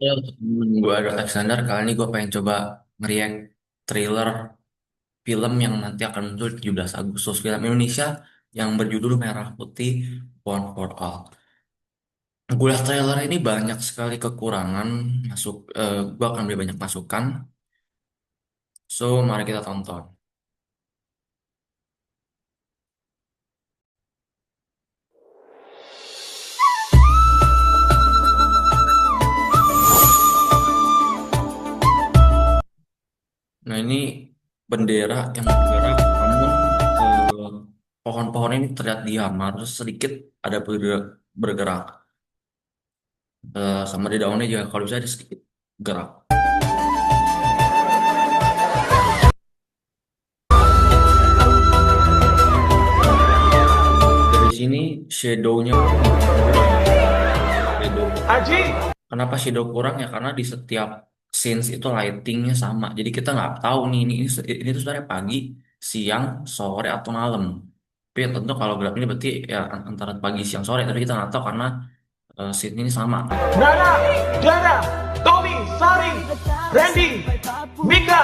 Ya, temen gue ada Alexander. Kali ini gue pengen coba nge-react trailer film yang nanti akan muncul 17 Agustus. Film Indonesia yang berjudul Merah Putih One for All. Gue lihat trailer ini banyak sekali kekurangan. Gue akan beri banyak masukan. So, mari kita tonton. Nah, ini bendera yang bergerak, namun pohon-pohon ini terlihat diam. Harus sedikit ada bergerak. Sama di daunnya juga kalau bisa ada sedikit gerak. Dari sini shadownya kurang. Shadow. Aji, Kenapa shadow kurang ya? Karena di setiap scenes itu lightingnya sama. Jadi kita nggak tahu nih ini tuh sebenarnya pagi, siang, sore atau malam. Tapi ya tentu kalau gelap ini berarti ya antara pagi, siang, sore. Tapi kita nggak tahu karena scene ini sama kan. Nana, Diana, Tommy, Sari, Randy, Mika,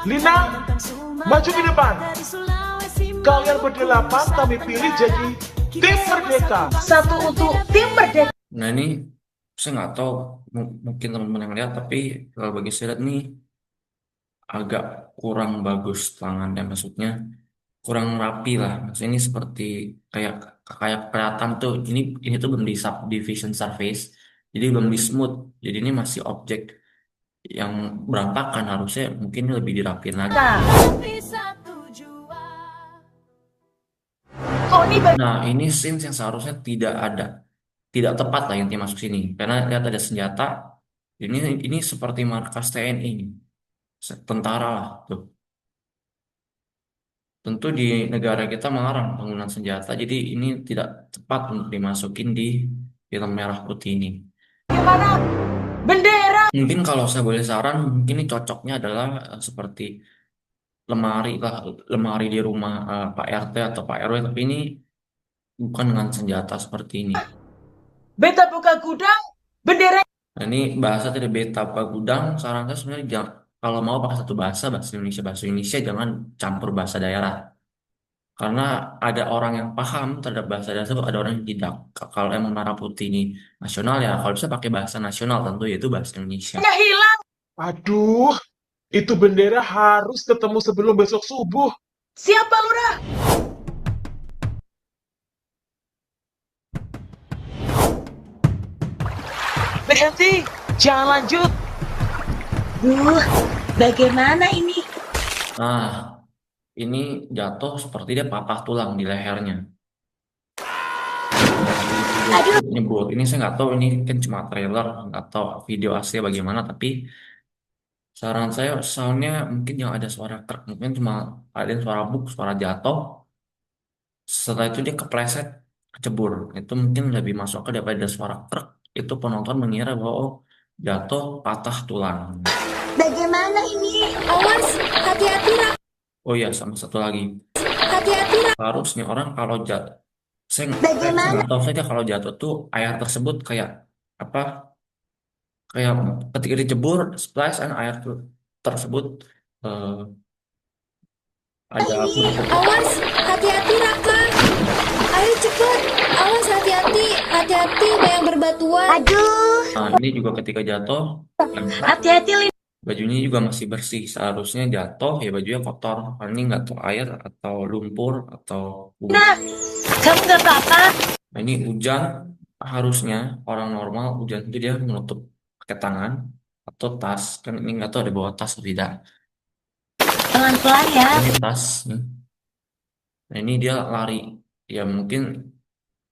Lina, maju ke depan. Kalian berdelapan kami pilih jadi tim Merdeka. Satu untuk tim Merdeka. Nah ini saya nggak tahu mungkin teman-teman yang lihat tapi kalau bagi saya lihat nih agak kurang bagus tangannya maksudnya kurang rapi lah. Maksudnya ini seperti kayak kayak kelihatan tuh ini tuh belum di subdivision surface, jadi belum di smooth. Jadi ini masih objek yang berantakan, harusnya mungkin lebih dirapin lagi. Oh ini bagi. Nah ini scenes yang seharusnya tidak tepat lah intinya masuk sini karena lihat ada senjata. Ini seperti markas TNI, tentara lah tuh. Tentu di negara kita melarang penggunaan senjata, jadi ini tidak tepat untuk dimasukin di film Merah Putih ini. Gimana? Bendera. Mungkin kalau saya boleh saran, mungkin ini cocoknya adalah seperti lemari lah, lemari di rumah Pak RT atau Pak RW, tapi ini bukan dengan senjata seperti ini. Beta buka gudang. Bendera. Nah, ini bahasa dari Beta Pagudang, saran saya sebenarnya kalau mau pakai satu bahasa, bahasa Indonesia, jangan campur bahasa daerah. Karena ada orang yang paham terhadap bahasa daerah tersebut, ada orang yang tidak. Kalau emang Merah Putih ini nasional ya, kalau bisa pakai bahasa nasional tentu yaitu bahasa Indonesia. Hilang. Aduh, itu bendera harus ketemu sebelum besok subuh. Siapa Lurah? Berhenti, jangan lanjut. Duh, bagaimana ini? Nah, ini jatuh seperti dia patah tulang di lehernya. Aduh. Nyebut. Ini saya nggak tahu, ini kan cuma trailer, nggak tahu video asli bagaimana. Tapi saran saya soundnya mungkin yang ada suara krek, mungkin cuma ada suara buk, suara jatuh. Setelah itu dia kepleset, kecebur. Itu mungkin lebih masuk ke daripada ada suara krek. Itu penonton mengira bahwa oh, jatuh patah tulang. Bagaimana ini? Awas, hati-hati, Oh iya, sama satu lagi. hati-hati. Harusnya orang kalau jatuh, saya Bagaimana nggak tahu saja kalau jatuh tuh air tersebut kayak apa? Kayak ketika dicebur, splash dan air tersebut eh, ada ini? bentuk. Awas, hati-hati, Raka. Ayo cepet. Awas, hati-hati. Hati-hati, ada yang berbatuan. Aduh. Nah, ini juga ketika jatuh, yang Hati-hati, Lin. bajunya juga masih bersih. Seharusnya jatuh ya bajunya kotor. Karena ini nggak tahu air atau lumpur atau bumi. Nah, kamu gak apa-apa? Nah, ini hujan, harusnya orang normal hujan itu dia menutup pakai tangan atau tas. Kan ini nggak tahu ada bawa tas atau tidak. Pelan-pelan ya. Ini tas. Nah, ini dia lari. Ya mungkin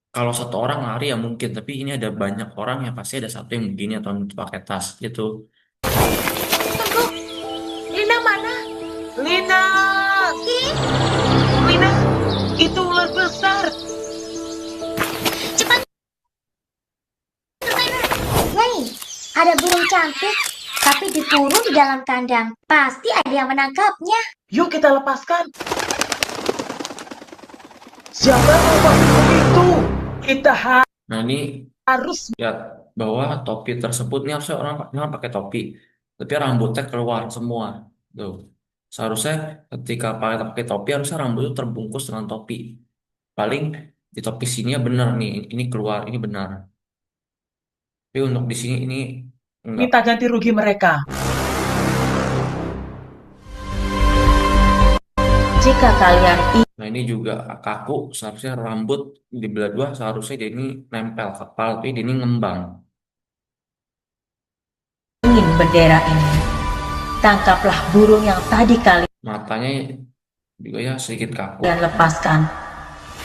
kalau satu orang lari ya mungkin, tapi ini ada banyak orang yang pasti ada satu yang begini atau pakai tas gitu. Tunggu, Lina mana? Lina, Lina, itu ular besar. Cepat. Hei, ada burung cantik, tapi dikurung di dalam kandang. Pasti ada yang menangkapnya. Yuk kita lepaskan. Siapa yang mau burung itu? Kita Nah ini harus. ya bahwa topi tersebut ini harusnya orang pakai topi, tapi rambutnya keluar semua. Tuh. Seharusnya ketika pakai topi harusnya rambut itu terbungkus dengan topi. Paling di topi sininya benar nih, ini keluar, ini benar. Tapi untuk di sini ini enggak. Minta ganti rugi mereka. Jika kalian Nah ini juga kaku, seharusnya rambut di belah dua seharusnya dia ini nempel ke kepala, tapi dia ini ngembang. ingin bendera ini, tangkaplah burung yang tadi kalian Matanya juga ya sedikit kaku. lepaskan,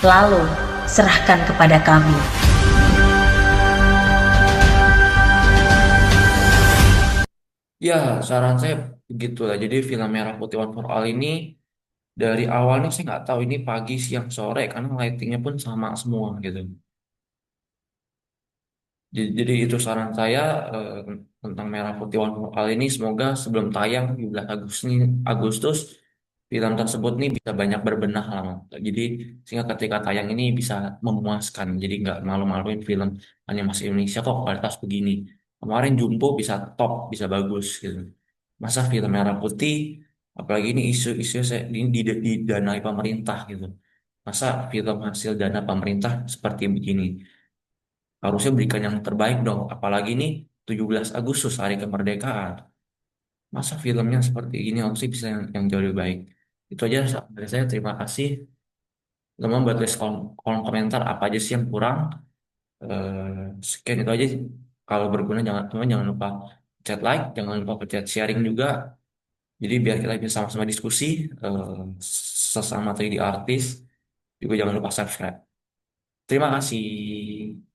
lalu serahkan kepada kami. Ya, saran saya begitulah. Jadi film Merah Putih One for All ini dari awalnya saya nggak tahu ini pagi, siang, sore karena lightingnya pun sama semua gitu. Jadi itu saran saya eh, tentang Merah Putih One for All ini. Semoga sebelum tayang 17 Agustus film tersebut nih bisa banyak berbenah lah. Mas. Jadi sehingga ketika tayang ini bisa memuaskan. Jadi nggak malu-maluin film animasi Indonesia kok kualitas begini. Kemarin Jumbo bisa top, bisa bagus gitu. Masa film Merah Putih, apalagi ini isu-isu ini didanai pemerintah gitu. Masa film hasil dana pemerintah seperti begini? Harusnya berikan yang terbaik dong. Apalagi ini 17 Agustus hari kemerdekaan. Masa filmnya seperti ini harusnya bisa yang jauh lebih baik. Itu aja dari saya. Terima kasih. Teman buat tulis kolom komentar apa aja sih yang kurang. Sekian itu aja. Kalau berguna teman jangan lupa chat like, jangan lupa chat sharing juga. Jadi biar kita bisa sama-sama diskusi sesama 3D artis. Juga jangan lupa subscribe. Terima kasih.